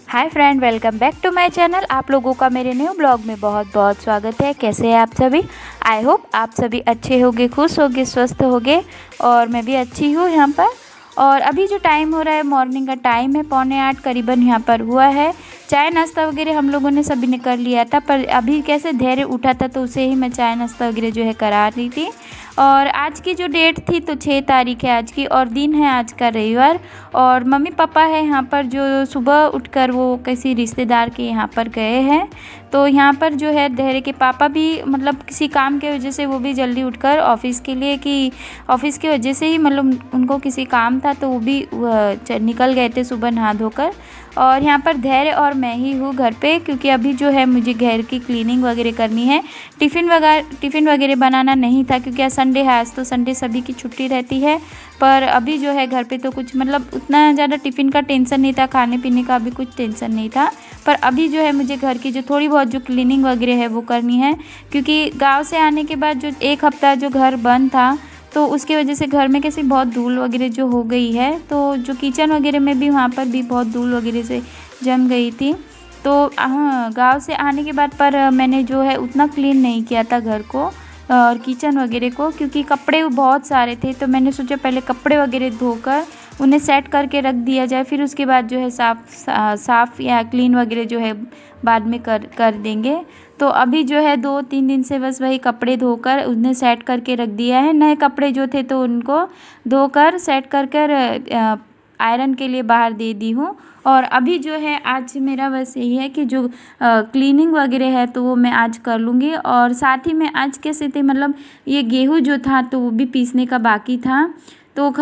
Hi friend, welcome back to my channel. आप लोगों का मेरे न्यू ब्लॉग में बहुत बहुत स्वागत है। कैसे हैं आप सभी? आई होप आप सभी अच्छे होगे, खुश होगे, स्वस्थ होगे। और मैं भी अच्छी हूँ यहाँ पर। और अभी जो टाइम हो रहा है, मॉर्निंग का टाइम है, 7:45 करीबन यहाँ पर हुआ है। चाय नाश्ता वगैरह हम लोगों ने सभी ने कर लिया था, पर अभी कैसे धैर्य उठा था तो उसे ही मैं चाय नाश्ता वगैरह जो है करा रही थी। और आज की जो डेट थी तो 6 तारीख है आज की, और दिन है आज का रविवार। और मम्मी पापा है यहाँ पर जो सुबह उठकर वो किसी रिश्तेदार के यहाँ पर गए हैं। तो यहाँ पर जो है धैर्य के पापा भी मतलब किसी काम के वजह से वो भी जल्दी उठकर ऑफिस के लिए, कि ऑफिस की वजह से ही मतलब उनको किसी काम था तो वो भी निकल गए थे सुबह नहा धोकर। और यहाँ पर धैर्य और मैं ही हूँ घर पे, क्योंकि अभी जो है मुझे घर की क्लीनिंग वगैरह करनी है। टिफ़िन वगैरह बनाना नहीं था, क्योंकि आज संडे है, आज तो संडे सभी की छुट्टी रहती है। पर अभी जो है घर पे तो कुछ मतलब उतना ज़्यादा टिफ़िन का टेंशन नहीं था, खाने पीने का भी कुछ टेंशन नहीं था। पर अभी जो है मुझे घर की जो थोड़ी बहुत जो क्लीनिंग वगैरह है वो करनी है, क्योंकि गांव से आने के बाद जो एक हफ़्ता जो घर बंद था तो उसकी वजह से घर में कैसी बहुत धूल वगैरह जो हो गई है। तो जो किचन वगैरह में भी वहाँ पर भी बहुत धूल वगैरह से जम गई थी। तो हाँ, गांव से आने के बाद पर मैंने जो है उतना क्लीन नहीं किया था घर को और किचन वगैरह को, क्योंकि कपड़े बहुत सारे थे। तो मैंने सोचा पहले कपड़े वगैरह धोकर उन्हें सेट करके रख दिया जाए, फिर उसके बाद जो है साफ़ या क्लीन वगैरह जो है बाद में कर देंगे। तो अभी जो है 2-3 दिन से बस वही कपड़े धोकर उन्हें सेट करके रख दिया है। नए कपड़े जो थे तो उनको धोकर सेट कर आयरन के लिए बाहर दे दी हूँ। और अभी जो है आज मेरा बस यही है कि जो क्लीनिंग वगैरह है तो वो मैं आज कर लूँगी। और साथ ही में आज कैसे थे मतलब ये गेहूँ जो था तो वो भी पीसने का बाकी था। तो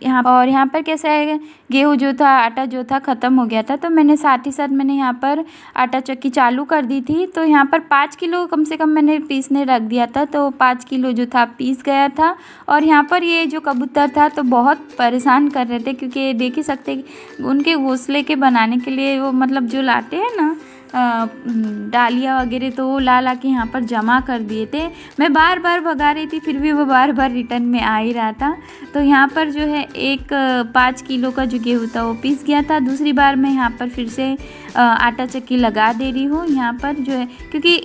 यहाँ पर कैसा है, गेहूँ जो था, आटा जो था ख़त्म हो गया था। तो मैंने साथ ही साथ मैंने यहाँ पर आटा चक्की चालू कर दी थी। तो यहाँ पर 5 किलो कम से कम मैंने पीसने रख दिया था, तो 5 किलो जो था पीस गया था। और यहाँ पर ये जो कबूतर था तो बहुत परेशान कर रहे थे, क्योंकि देख ही सकते उनके घोंसले के बनाने के लिए वो मतलब जो लाते हैं ना डालियाँ वगैरह, तो वो ला के यहाँ पर जमा कर दिए थे। मैं बार बार भगा रही थी, फिर भी वो बार बार रिटर्न में आ ही रहा था। तो यहाँ पर जो है 5 किलो का जो गेहूँ था वो पीस गया था। दूसरी बार मैं यहाँ पर फिर से आटा चक्की लगा दे रही हूँ यहाँ पर जो है, क्योंकि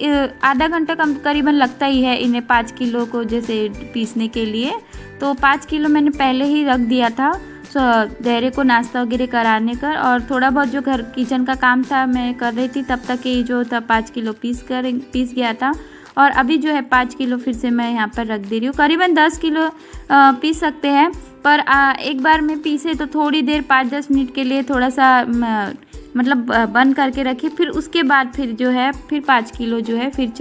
आधा घंटा करीबन लगता ही है इन्हें 5 किलो को जैसे पीसने के लिए। तो 5 किलो मैंने पहले ही रख दिया था धैर्य को नाश्ता वगैरह कराने कर, और थोड़ा बहुत जो घर किचन का काम था मैं कर रही थी, तब तक ये जो था 5 किलो पीस गया था। और अभी जो है 5 किलो फिर से मैं यहाँ पर रख दे रही हूँ। करीबन 10 किलो पीस सकते हैं, पर एक बार में पीसे तो थोड़ी देर 5-10 मिनट के लिए थोड़ा सा मतलब बंद करके रखिए, फिर उसके बाद फिर जो है फिर 5 किलो जो है फिर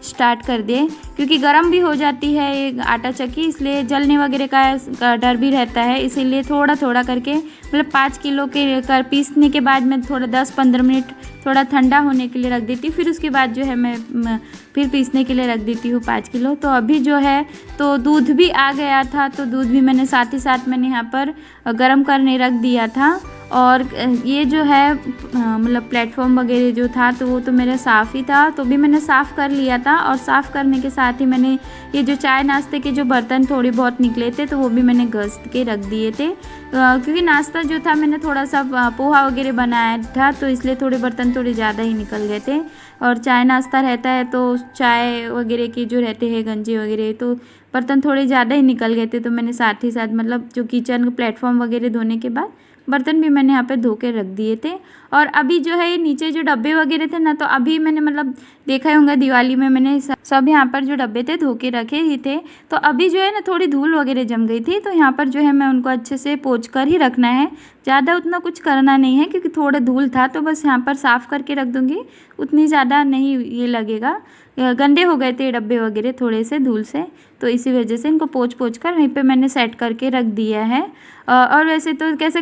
स्टार्ट कर दें, क्योंकि गर्म भी हो जाती है ये आटा चक्की, इसलिए जलने वगैरह का डर भी रहता है। इसीलिए थोड़ा थोड़ा करके मतलब 5 किलो के कर पीसने के बाद मैं थोड़ा 10-15 मिनट थोड़ा ठंडा होने के लिए रख देती हूँ, फिर उसके बाद जो है मैं फिर पीसने के लिए रख देती हूँ 5 किलो। तो अभी जो है तो दूध भी आ गया था, तो दूध भी मैंने साथ ही साथ मैंने यहाँ पर गर्म करने रख दिया था। और ये जो है मतलब प्लेटफॉर्म वगैरह जो था तो वो तो मेरा साफ़ ही था, तो भी मैंने साफ़ कर लिया था। और साफ़ करने के साथ ही मैंने ये जो चाय नाश्ते के जो बर्तन थोड़े बहुत निकले थे तो वो भी मैंने घस के रख दिए थे, क्योंकि नाश्ता जो था मैंने थोड़ा सा पोहा वगैरह बनाया था, तो इसलिए थोड़े बर्तन थोड़े ज़्यादा ही निकल गए थे। और चाय नाश्ता रहता है तो चाय वगैरह के जो रहते हैं गंजे वगैरह, तो बर्तन थोड़े ज़्यादा ही निकल गए थे। तो मैंने साथ ही साथ मतलब जो किचन प्लेटफॉर्म वगैरह धोने के बाद बर्तन भी मैंने यहाँ पे धो के रख दिए थे। और अभी जो है नीचे जो डब्बे वगैरह थे ना, तो अभी मैंने मतलब देखा ही होगा दिवाली में मैंने सब यहाँ पर जो डब्बे थे धो के रखे ही थे। तो अभी जो है ना थोड़ी धूल वगैरह जम गई थी, तो यहाँ पर जो है मैं उनको अच्छे से पोंछ कर ही रखना है, ज़्यादा उतना कुछ करना नहीं है, क्योंकि थोड़ा धूल था तो बस यहाँ पर साफ़ करके रख दूँगी, उतनी ज़्यादा नहीं ये लगेगा। गंदे हो गए थे डब्बे वगैरह थोड़े से धूल से, तो इसी वजह से इनको पोंछ कर वहीं पे मैंने सेट करके रख दिया है। और वैसे तो कैसे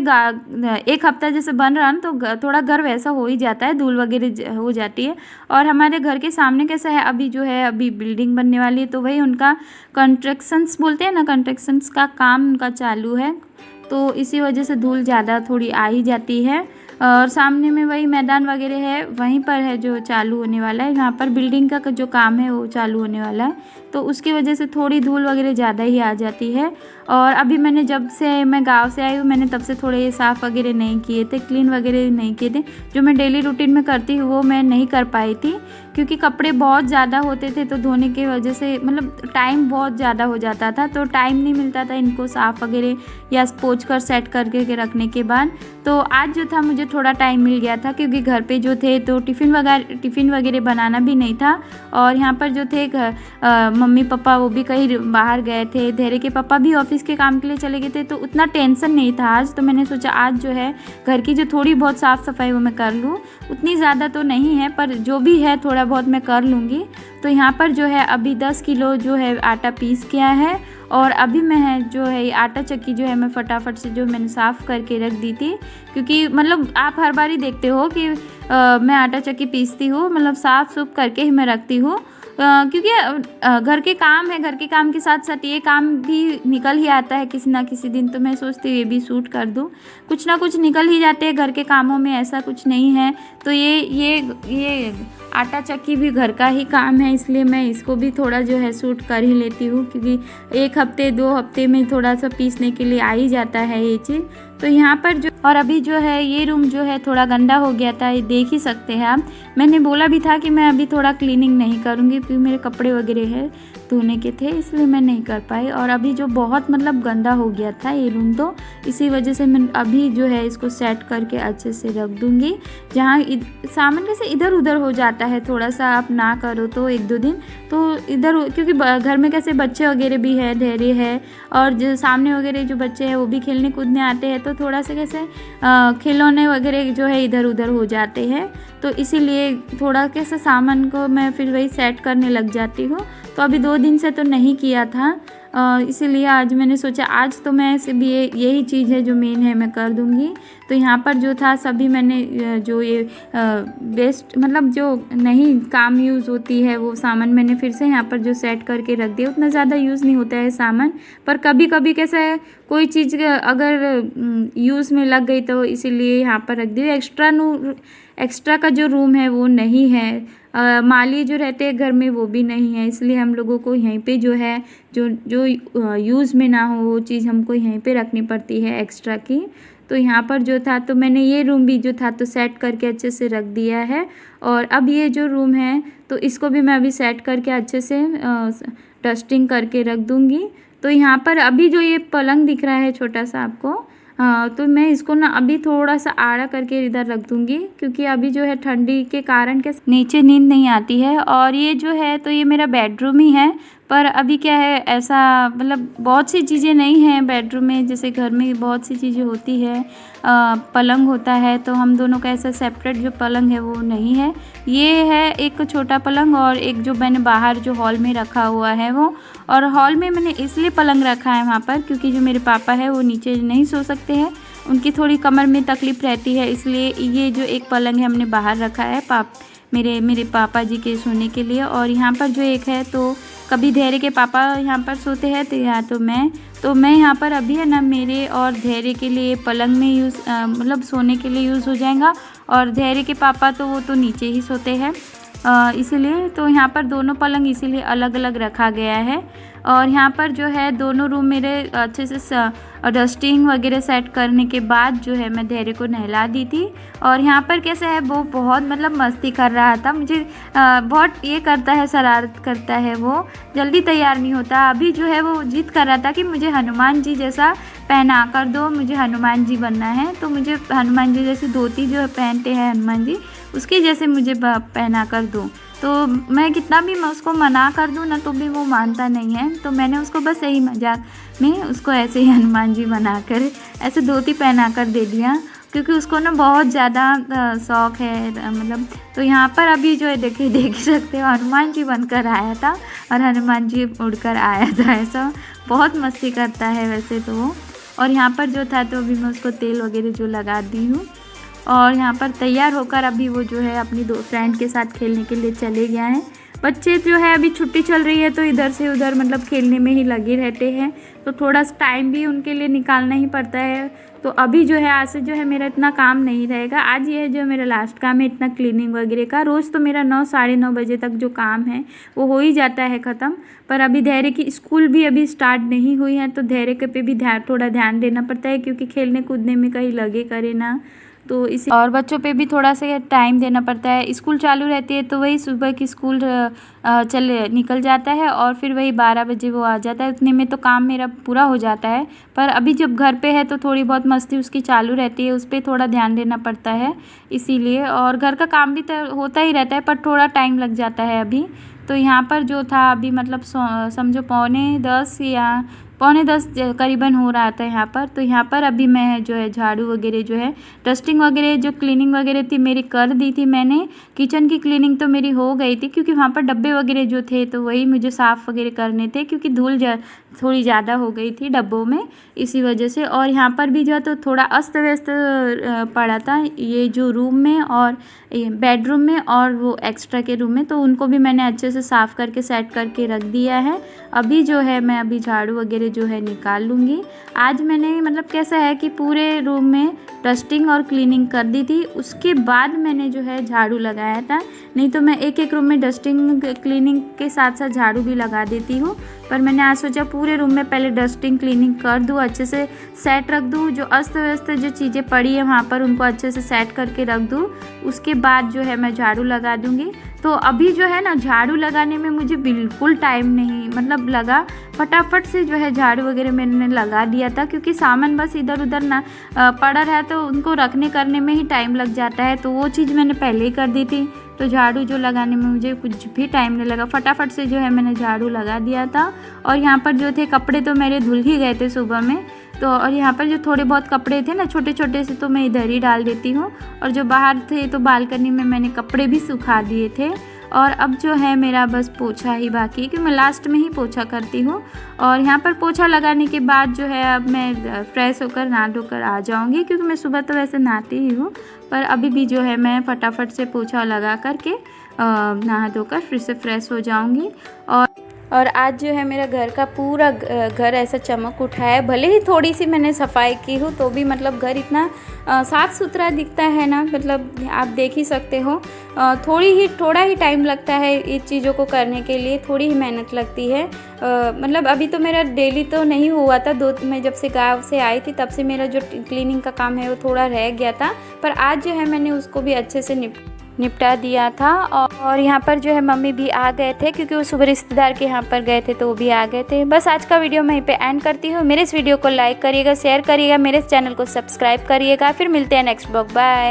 एक हफ्ता जैसे बन रहा ना तो थोड़ा घर वैसा हो ही जाता है, धूल वगैरह हो जाती है। और हमारे घर के सामने कैसा है, अभी जो है अभी बिल्डिंग बनने वाली है, तो वही उनका कंस्ट्रक्शंस बोलते हैं ना, कंस्ट्रक्शंस का काम उनका चालू है, तो इसी वजह से धूल ज़्यादा थोड़ी आ ही जाती है। और सामने में वही मैदान वगैरह है, वहीं पर है जो चालू होने वाला है। यहाँ पर बिल्डिंग का जो काम है वो चालू होने वाला है, तो उसकी वजह से थोड़ी धूल वगैरह ज़्यादा ही आ जाती है। और अभी मैंने जब से मैं गांव से आई हूँ, मैंने तब से थोड़े ये साफ़ वगैरह नहीं किए थे, क्लीन वगैरह नहीं किए थे। जो मैं डेली रूटीन में करती हूँ वो मैं नहीं कर पाई थी, क्योंकि कपड़े बहुत ज़्यादा होते थे, तो धोने की वजह से मतलब टाइम बहुत ज़्यादा हो जाता था, तो टाइम नहीं मिलता था इनको साफ़ वगैरह या पोंछ कर सेट करके के रखने के बाद। तो आज जो था मुझे थोड़ा टाइम मिल गया था, क्योंकि घर पे जो थे तो टिफ़िन वगैरह बनाना भी नहीं था। और यहाँ पर जो थे मम्मी पापा वो भी कहीं बाहर गए थे, धैर्य के पापा भी ऑफिस के काम के लिए चले गए थे, तो उतना टेंशन नहीं था आज। तो मैंने सोचा आज जो है घर की जो थोड़ी बहुत साफ़ सफाई वो मैं कर लूँ, उतनी ज़्यादा तो नहीं है पर जो भी है थोड़ा बहुत मैं कर लूँगी। तो यहाँ पर जो है अभी 10 किलो जो है आटा पीस किया है, और अभी मैं है जो है ये आटा चक्की जो है मैं फटाफट से जो मैंने साफ़ करके रख दी थी, क्योंकि मतलब आप हर बार ही देखते हो कि मैं आटा चक्की पीसती हूँ, मतलब साफ़ सूफ करके ही मैं रखती हूँ, क्योंकि घर के काम है, घर के काम के साथ साथ ये काम भी निकल ही आता है किसी ना किसी दिन। तो मैं सोचती हूँ ये भी शूट कर दूँ, कुछ ना कुछ निकल ही जाते हैं घर के कामों में, ऐसा कुछ नहीं है। तो ये आटा चक्की भी घर का ही काम है, इसलिए मैं इसको भी थोड़ा जो है शूट कर ही लेती हूँ, क्योंकि 1 हफ्ते 2 हफ्ते में थोड़ा सा पीसने के लिए आ ही जाता है ये चीज़। तो यहाँ पर जो और अभी जो है ये रूम जो है थोड़ा गंदा हो गया था, ये देख ही सकते हैं आप। मैंने बोला भी था कि मैं अभी थोड़ा क्लीनिंग नहीं करूँगी, क्योंकि मेरे कपड़े वगैरह है धोने के थे, इसलिए मैं नहीं कर पाई। और अभी जो बहुत मतलब गंदा हो गया था ये रूम, तो इसी वजह से मैं अभी जो है इसको सेट करके अच्छे से रख दूँगी। जहाँ सामान कैसे इधर उधर हो जाता है, थोड़ा सा आप ना करो तो 1-2 दिन तो इधर, क्योंकि घर में कैसे बच्चे वगैरह भी है, धैर्य है, और जो सामने वगैरह जो बच्चे हैं वो भी खेलने कूदने आते हैं, तो थोड़ा सा कैसे खिलौने वगैरह जो है इधर उधर हो जाते हैं, तो इसीलिए थोड़ा कैसे सामान को मैं फिर वही सेट करने लग जाती हूँ। तो अभी 2 दिन से तो नहीं किया था, इसीलिए आज मैंने सोचा आज तो मैं सिर्फ यही चीज़ है जो मेन है मैं कर दूँगी। तो यहाँ पर जो था सभी मैंने जो ये वेस्ट मतलब जो नहीं काम यूज़ होती है वो सामान मैंने फिर से यहाँ पर जो सेट करके रख दिया। उतना ज़्यादा यूज़ नहीं होता है सामान, पर कभी कभी कैसा है कोई चीज़ अगर यूज़ में लग गई तो इसीलिए यहाँ पर रख दी। एक्स्ट्रा का जो रूम है वो नहीं है, माली जो रहते हैं घर में वो भी नहीं है, इसलिए हम लोगों को यहीं पे जो है जो यूज़ में ना हो वो चीज़ हमको यहीं पे रखनी पड़ती है एक्स्ट्रा की। तो यहाँ पर जो था तो मैंने ये रूम भी जो था तो सेट करके अच्छे से रख दिया है। और अब ये जो रूम है तो इसको भी मैं अभी सेट करके अच्छे से डस्टिंग करके रख दूँगी। तो यहाँ पर अभी जो ये पलंग दिख रहा है छोटा सा आपको, तो मैं इसको ना अभी थोड़ा सा आड़ा करके इधर रख दूँगी, क्योंकि अभी जो है ठंडी के कारण के नीचे नींद नहीं आती है। और ये जो है तो ये मेरा बेडरूम ही है, पर अभी क्या है ऐसा मतलब बहुत सी चीज़ें नहीं हैं बेडरूम में, जैसे घर में बहुत सी चीज़ें होती है, पलंग होता है, तो हम दोनों का ऐसा सेपरेट जो पलंग है वो नहीं है। ये है एक छोटा पलंग और एक जो मैंने बाहर जो हॉल में रखा हुआ है वो। और हॉल में मैंने इसलिए पलंग रखा है वहाँ पर क्योंकि जो मेरे पापा है वो नीचे नहीं सो सकते हैं, उनकी थोड़ी कमर में तकलीफ़ रहती है, इसलिए ये जो एक पलंग है हमने बाहर रखा है मेरे पापा जी के सोने के लिए। और यहाँ पर जो एक है तो कभी धैर्य के पापा यहाँ पर सोते हैं तो या तो मैं यहाँ पर अभी है ना मेरे और धैर्य के लिए पलंग में मतलब सोने के लिए यूज़ हो जाएगा। और धैर्य के पापा तो वो तो नीचे ही सोते हैं, इसीलिए तो यहाँ पर दोनों पलंग इसीलिए अलग अलग रखा गया है। और यहाँ पर जो है दोनों रूम मेरे अच्छे से डस्टिंग वगैरह सेट करने के बाद जो है मैं धैर्य को नहला दी थी। और यहाँ पर कैसे है वो बहुत मतलब मस्ती कर रहा था, मुझे बहुत ये करता है, शरारत करता है, वो जल्दी तैयार नहीं होता। अभी जो है वो जिद कर रहा था कि मुझे हनुमान जी जैसा पहना कर दो, मुझे हनुमान जी बनना है, तो मुझे हनुमान जी जैसी धोती जो पहनते हैं हनुमान जी उसके जैसे मुझे पहना कर दो। तो मैं कितना भी मैं उसको मना कर दूँ ना तो भी वो मानता नहीं है, तो मैंने उसको बस यही मजाक में उसको ऐसे ही हनुमान जी बनाकर ऐसे धोती पहना कर दे दिया, क्योंकि उसको ना बहुत ज़्यादा शौक़ है मतलब। तो यहाँ पर अभी जो है देख ही सकते हो हनुमान जी बनकर आया था और हनुमान जी उड़कर आया था, ऐसा बहुत मस्ती करता है वैसे तो वो। और यहाँ पर जो था तो अभी मैं उसको तेल वगैरह जो लगा दी हूँ और यहाँ पर तैयार होकर अभी वो जो है अपनी 2 फ्रेंड के साथ खेलने के लिए चले गया है। बच्चे जो है अभी छुट्टी चल रही है तो इधर से उधर मतलब खेलने में ही लगे रहते हैं, तो थोड़ा सा टाइम भी उनके लिए निकालना ही पड़ता है। तो अभी जो है आज से जो है मेरा इतना काम नहीं रहेगा। आज ये है जो मेरा लास्ट काम है इतना क्लीनिंग वगैरह का। रोज़ तो मेरा 9 साढ़े 9 बजे तक जो काम है वो हो ही जाता है ख़त्म। पर अभी धैर्य की स्कूल भी अभी स्टार्ट नहीं हुई है, तो धैर्य के पे भी थोड़ा ध्यान देना पड़ता है, क्योंकि खेलने कूदने में कहीं लगे करे ना, तो इसी और बच्चों पे भी थोड़ा सा टाइम देना पड़ता है। स्कूल चालू रहती है तो वही सुबह की स्कूल निकल जाता है और फिर वही 12 बजे वो आ जाता है, उतने में तो काम मेरा पूरा हो जाता है। पर अभी जब घर पे है तो थोड़ी बहुत मस्ती उसकी चालू रहती है, उस पर थोड़ा ध्यान देना पड़ता है इसीलिए। और घर का काम भी तो होता ही रहता है पर थोड़ा टाइम लग जाता है अभी। तो यहाँ पर जो था अभी मतलब समझो 9:45 या 9:45 करीबन हो रहा था यहाँ पर। तो यहाँ पर अभी मैं जो है झाड़ू वगैरह जो है डस्टिंग वगैरह जो क्लीनिंग वगैरह थी मेरी कर दी थी मैंने। किचन की क्लीनिंग तो मेरी हो गई थी, क्योंकि वहाँ पर डब्बे वगैरह जो थे तो वही मुझे साफ़ वगैरह करने थे, क्योंकि धूल थोड़ी ज़्यादा हो गई थी डब्बों में, इसी वजह से। और यहाँ पर भी जो है तो थोड़ा अस्त व्यस्त पड़ा था ये जो रूम में और बेडरूम में और वो एक्स्ट्रा के रूम में, तो उनको भी मैंने अच्छे से साफ़ करके सेट करके रख दिया है। अभी जो है मैं अभी झाड़ू वगैरह जो है निकाल लूँगी। आज मैंने मतलब कैसा है कि पूरे रूम में डस्टिंग और क्लीनिंग कर दी थी, उसके बाद मैंने जो है झाड़ू लगाया था। नहीं तो मैं एक एक रूम में डस्टिंग क्लीनिंग के साथ साथ झाड़ू भी लगा देती हूँ, पर मैंने आज सोचा पूरे रूम में पहले डस्टिंग क्लीनिंग कर दूँ, अच्छे से सेट रख दूँ। जो अस्त व्यस्त जो चीज़ें पड़ी है वहाँ पर उनको अच्छे से सेट करके रख दूँ, उसके बाद जो है मैं झाड़ू लगा दूँगी। तो अभी जो है ना झाड़ू लगाने में मुझे बिल्कुल टाइम नहीं मतलब लगा, फटाफट से जो है झाड़ू वगैरह मैंने लगा दिया था, क्योंकि सामान बस इधर उधर ना पड़ा रहा तो उनको रखने करने में ही टाइम लग जाता है, तो वो चीज़ मैंने पहले ही कर दी थी। तो झाड़ू जो लगाने में मुझे कुछ भी टाइम नहीं लगा, फटाफट से जो है मैंने झाड़ू लगा दिया था। और यहाँ पर जो थे कपड़े तो मेरे धुल ही गए थे सुबह में, तो और यहाँ पर जो थोड़े बहुत कपड़े थे ना छोटे छोटे से तो मैं इधर ही डाल देती हूँ, और जो बाहर थे तो बालकनी में मैंने कपड़े भी सुखा दिए थे। और अब जो है मेरा बस पोछा ही बाकी है, कि मैं लास्ट में ही पोछा करती हूँ। और यहाँ पर पोछा लगाने के बाद जो है अब मैं फ्रेश होकर नहा धोकर आ जाऊँगी, क्योंकि मैं सुबह तो वैसे नहाती ही हूँ, पर अभी भी जो है मैं फटाफट से पोछा लगा करके नहा धोकर फिर से फ्रेश हो जाऊँगी। और आज जो है मेरा घर का पूरा घर ऐसा चमक उठा है, भले ही थोड़ी सी मैंने सफाई की हूँ तो भी मतलब घर इतना साफ़ सुथरा दिखता है ना, मतलब आप देख ही सकते हो। थोड़ा ही टाइम लगता है इस चीज़ों को करने के लिए, थोड़ी ही मेहनत लगती है। मतलब अभी तो मेरा डेली तो नहीं हुआ था, मैं जब से गाँव से आई थी तब से मेरा जो क्लीनिंग का काम है वो थोड़ा रह गया था, पर आज जो है मैंने उसको भी अच्छे से निपटा दिया था। और यहाँ पर जो है मम्मी भी आ गए थे, क्योंकि वो सुबह रिश्तेदार के यहाँ पर गए थे तो वो भी आ गए थे। बस आज का वीडियो मैं यहीं पे एंड करती हूँ। मेरे इस वीडियो को लाइक करिएगा, शेयर करिएगा, मेरे इस चैनल को सब्सक्राइब करिएगा। फिर मिलते हैं नेक्स्ट ब्लॉग, बाय।